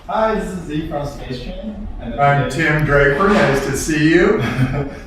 Hi, this is Zee from SpaceChain. And I'm Tim Draper, nice to see you.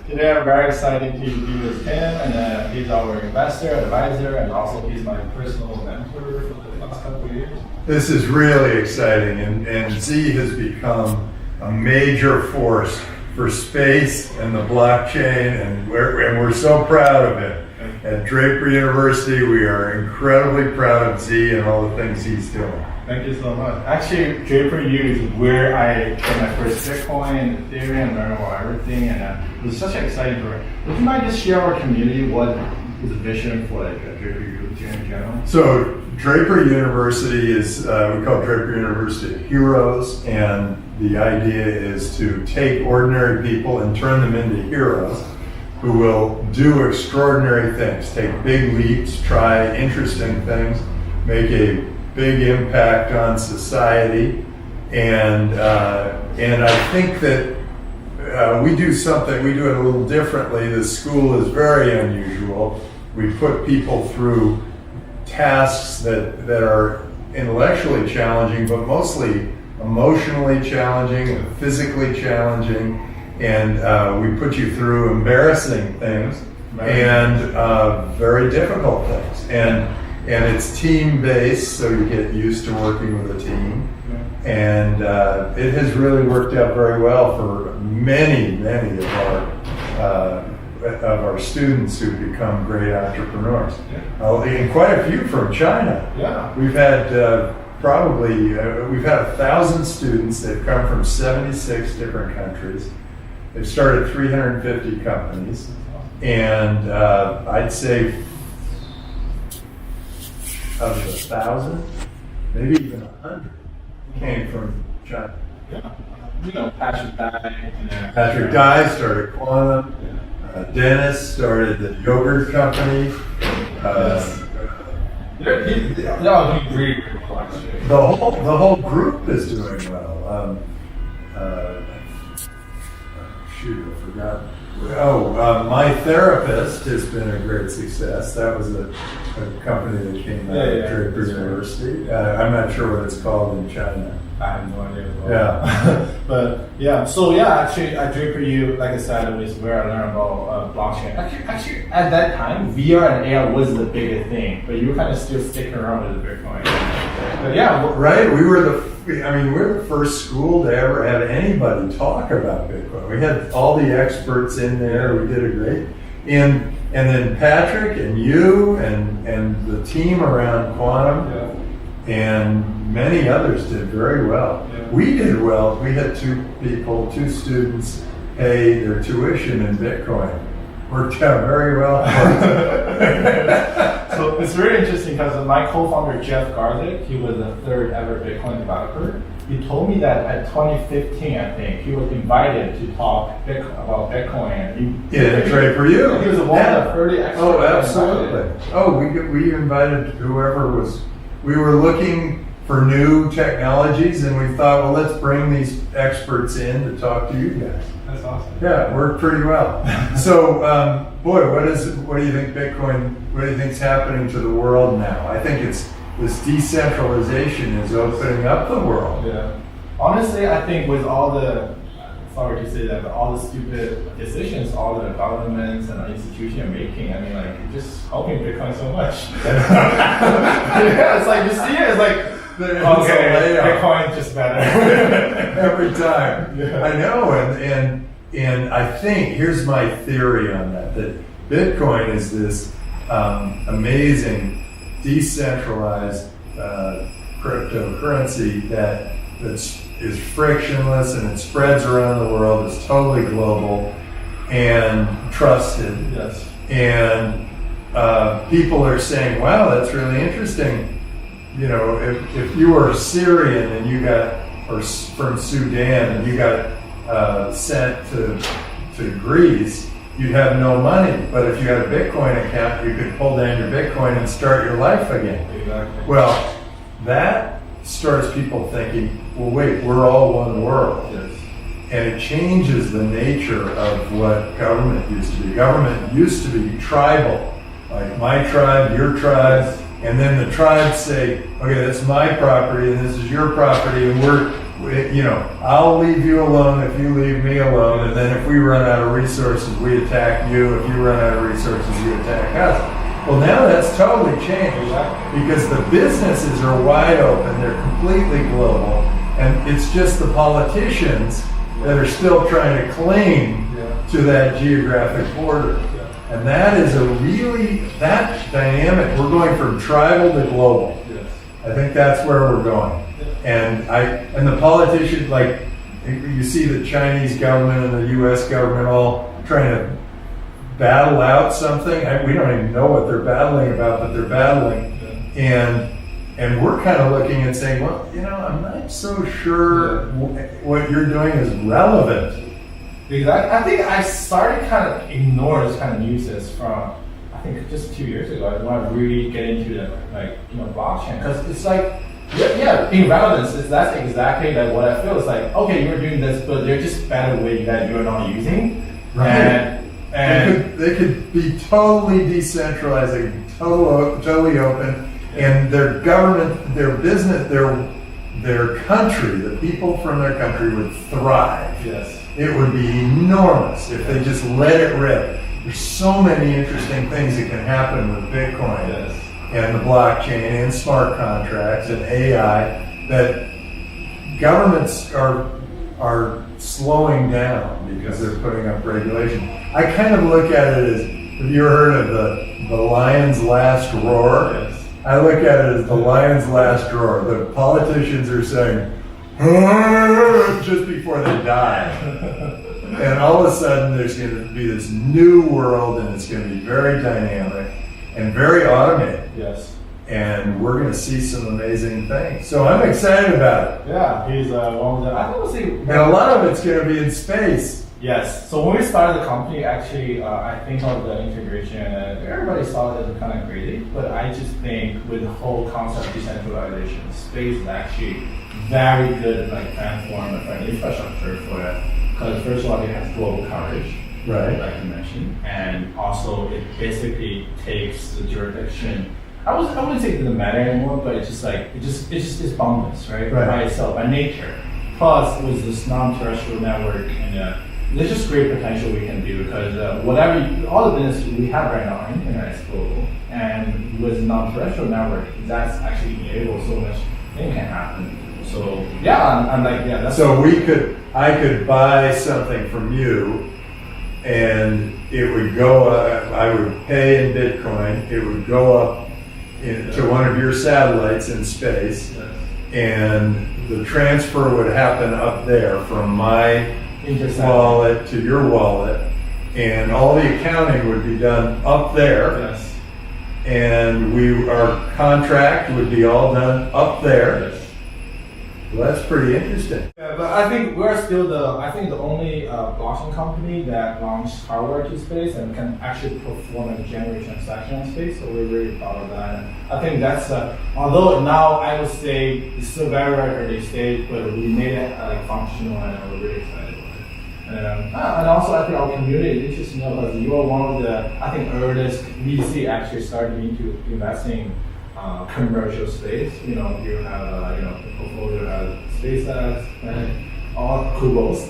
Today I'm very excited to be with Tim, and he's our investor, advisor, and also he's my personal mentor for the last couple of years. This is really exciting, and Zee has become a major force for space and the blockchain, and we're so proud of it. At Draper University, we are incredibly proud of Zee and all the things he's doing. Thank you so much. Actually, Draper U is where I got my first Bitcoin, Ethereum, learned about everything, and it was such an exciting program. Would you mind just share our community what is the vision for Draper U in general? So Draper University is, we call Draper University Heroes, and the idea is to take ordinary people and turn them into heroes who will do extraordinary things, take big leaps, try interesting things, make a big impact on society, and I think that we do it a little differently. The school is very unusual. We put people through tasks that are intellectually challenging, but mostly emotionally challenging and physically challenging, and we put you through embarrassing things and very difficult things. And it's team-based, so you get used to working with a team. And it has really worked out very well for many of our students who become great entrepreneurs. And quite a few from China. Yeah. We've had we've had 1,000 students that come from 76 different countries. They've started 350 companies. And I'd say of the 1,000, maybe even 100 came from China. Yeah. You know, Patrick Dye. Patrick Dye started Quantum. Dennis started the yogurt company. He's really good. The whole group is doing well. Shoot, I forgot. My therapist has been a great success. That was a company that came out of Draper University. I'm not sure what it's called in China. I have no idea as well. Yeah. But yeah, so yeah, actually at Draper U, like I said, it was where I learned about blockchain. Actually, at that time, VR and AR was the biggest thing, but you were kind of still sticking around with the Bitcoin. But yeah. Right, we're the first school to ever have anybody talk about Bitcoin. We had all the experts in there. We did a great, and then Patrick and you and the team around Quantum and many others did very well. Yeah. We did well. We had two students pay their tuition in Bitcoin. Worked out very well. So it's really interesting because my co-founder Jeff Garlick, he was the third ever Bitcoin developer. He told me that at 2015, I think, he was invited to talk about Bitcoin. Yeah, Draper U. He was one of the early experts. Oh, absolutely. Oh, we invited whoever was. We were looking for new technologies, and we thought, well, let's bring these experts in to talk to you guys. That's awesome. Yeah, it worked pretty well. So, boy, what do you think Bitcoin? What do you think's happening to the world now? I think it's this decentralization is opening up the world. Yeah. Honestly, I think with all the, sorry to say that, but all the stupid decisions all the governments and institutions are making, I mean, like, it's just helping Bitcoin so much. Yeah, it's like, you see it, it's like, okay, Bitcoin just better. Every time. Yeah. I know, and I think, here's my theory on that Bitcoin is this amazing decentralized cryptocurrency that is frictionless, and it spreads around the world. It's totally global and trusted. Yes. And people are saying, wow, that's really interesting. You know, if you were Syrian and you got, or from Sudan and you got sent to Greece, you'd have no money. But if you had a Bitcoin account, you could pull down your Bitcoin and start your life again. Exactly. Well, that starts people thinking, well, wait, we're all one world. Yes. And it changes the nature of what government used to be. Government used to be tribal, like my tribe, your tribe, and then the tribes say, okay, that's my property and this is your property, and I'll leave you alone if you leave me alone, and then if we run out of resources, we attack you. If you run out of resources, you attack us. Well, now that's totally changed because the businesses are wide open. They're completely global, and it's just the politicians that are still trying to cling to that geographic border. And that is that dynamic. We're going from tribal to global. I think that's where we're going. And the politicians, like you see the Chinese government and the U.S. government all trying to battle out something. We don't even know what they're battling about, but they're battling. And we're kind of looking and saying, well, I'm not so sure what you're doing is relevant. Exactly. I think I started kind of ignore this kind of news from, I think just 2 years ago. I want to really get into the blockchain, because it's like, being relevant that's exactly like what I feel. It's like, okay, you're doing this, but there's just better way that you're not using. Right. And they could be totally decentralized, totally open, and their government, their business, their country, the people from their country would thrive. Yes. It would be enormous if they just let it rip. There's so many interesting things that can happen with Bitcoin and the blockchain and smart contracts and AI that governments are slowing down because they're putting up regulation. I kind of look at it as, have you ever heard of the lion's last roar? Yes. I look at it as the lion's last roar. The politicians are saying, just before they die. And all of a sudden there's going to be this new world, and it's going to be very dynamic and very automated. Yes. And we're going to see some amazing things. So I'm excited about it. Yeah, he's one of the, and a lot of it's going to be in space. Yes. So when we started the company, actually, I think of the integration, and everybody saw it as kind of crazy. But I just think with the whole concept of decentralization, space is actually very good, platform for an infrastructure for it. Because first of all, it has global coverage, right? Like you mentioned, and also it basically takes the jurisdiction. I wouldn't say it doesn't matter anymore, but it's just it's boundless, right? By itself, by nature. Plus, with this non-terrestrial network, and there's just great potential we can do, because all the business we have right now, internet is global, and with non-terrestrial network, that's actually enabled so much thing can happen. So that's so I could buy something from you, and it would go. I would pay in Bitcoin. It would go up to one of your satellites in space, and the transfer would happen up there from my wallet to your wallet, and all the accounting would be done up there. Yes. And our contract would be all done up there. Yes. Well, that's pretty interesting. Yeah, but I think we're still the only blockchain company that launched hardware to space and can actually perform and generate transactions in space. So we're really proud of that. And I think that's although now I would say it's still very early stage, but we made it functional, and we're really excited about it. And also I think our community is interesting because you are one of the earliest VC actually started into investing. Commercial space, you have the portfolio has SpaceX and all Kubos,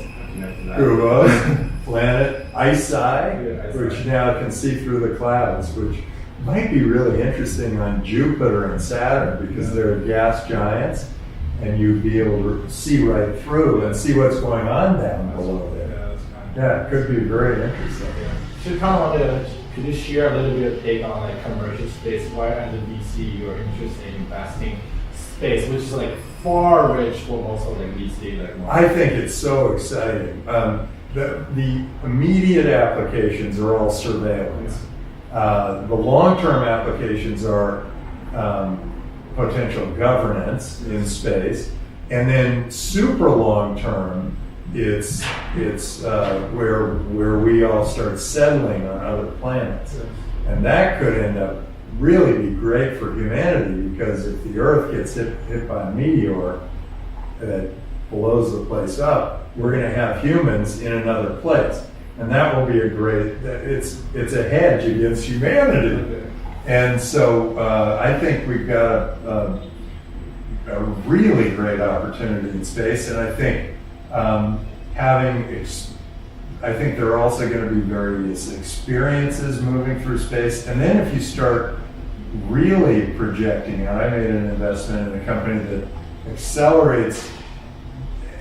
Planet, IceEye, which now can see through the clouds, which might be really interesting on Jupiter and Saturn because they're gas giants, and you'd be able to see right through and see what's going on down below there. Yeah, it could be very interesting. So could you share a little bit of take on commercial space? Why as a VC you're interested in investing space, which is far rich for most of VC? I think it's so exciting. The immediate applications are all surveillance. The long-term applications are potential governance in space, and then super long-term, it's where we all start settling on other planets, and that could end up really be great for humanity, because if the Earth gets hit by a meteor that blows the place up, we're going to have humans in another place, and that will be it's a hedge against humanity. And so I think we've got a a really great opportunity in space, and I think I think there are also going to be various experiences moving through space, and then if you start really projecting out, I made an investment in a company that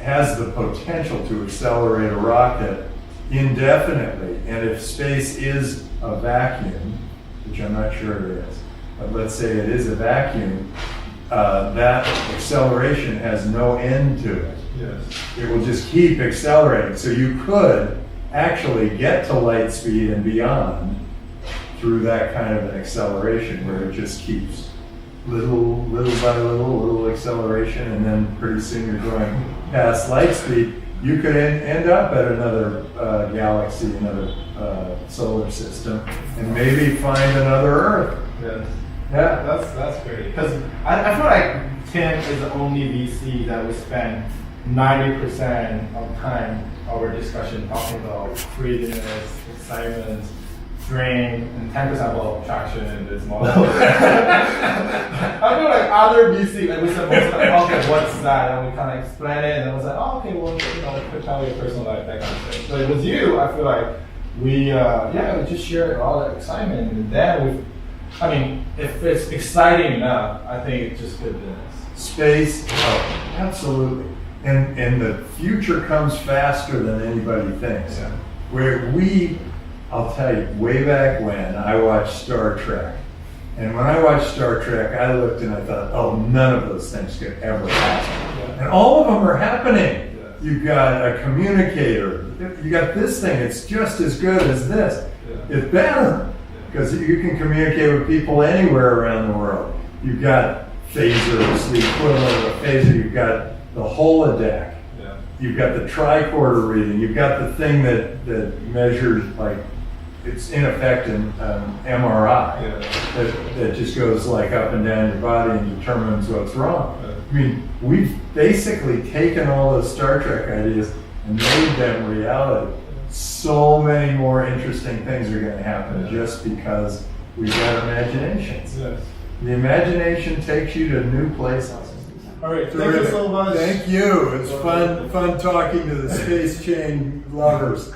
has the potential to accelerate a rocket indefinitely, and if space is a vacuum, which I'm not sure it is, but let's say it is a vacuum, that acceleration has no end to it. Yes. It will just keep accelerating. So you could actually get to light speed and beyond through that kind of an acceleration where it just keeps little by little acceleration, and then pretty soon you're going past light speed. You could end up at another galaxy, another solar system, and maybe find another Earth. Yes. Yeah. That's great. Because I feel like Tim is the only VC that we spend 90% of time our discussion talking about freediness, excitement, dream, and 10% about traction in this model. I feel like other VC, like we said most of the time, okay, what's that? And we kind of explain it, and then it was like, oh, okay, well, tell me your personal life, that kind of thing. But with you, I feel like we just shared all that excitement, and then if it's exciting enough, I think it's just good business. Space, oh, absolutely. And the future comes faster than anybody thinks. Yeah. I'll tell you, way back when I watched Star Trek, and when I watched Star Trek, I looked and I thought, oh, none of those things could ever happen. Yeah. And all of them are happening. Yes. You've got a communicator. You got this thing. It's just as good as this. Yeah. It's better because you can communicate with people anywhere around the world. You've got phasers, the equivalent of a phaser. You've got the holodeck. Yeah. You've got the tricorder reading. You've got the thing that measures, like, it's in effect an MRI that just goes like up and down your body and determines what's wrong. Yeah. I mean, we've basically taken all those Star Trek ideas and made them reality. So many more interesting things are going to happen just because we've got imaginations. Yes. The imagination takes you to new places. All right, thank you so much. Thank you. It's fun talking to the SpaceChain lovers.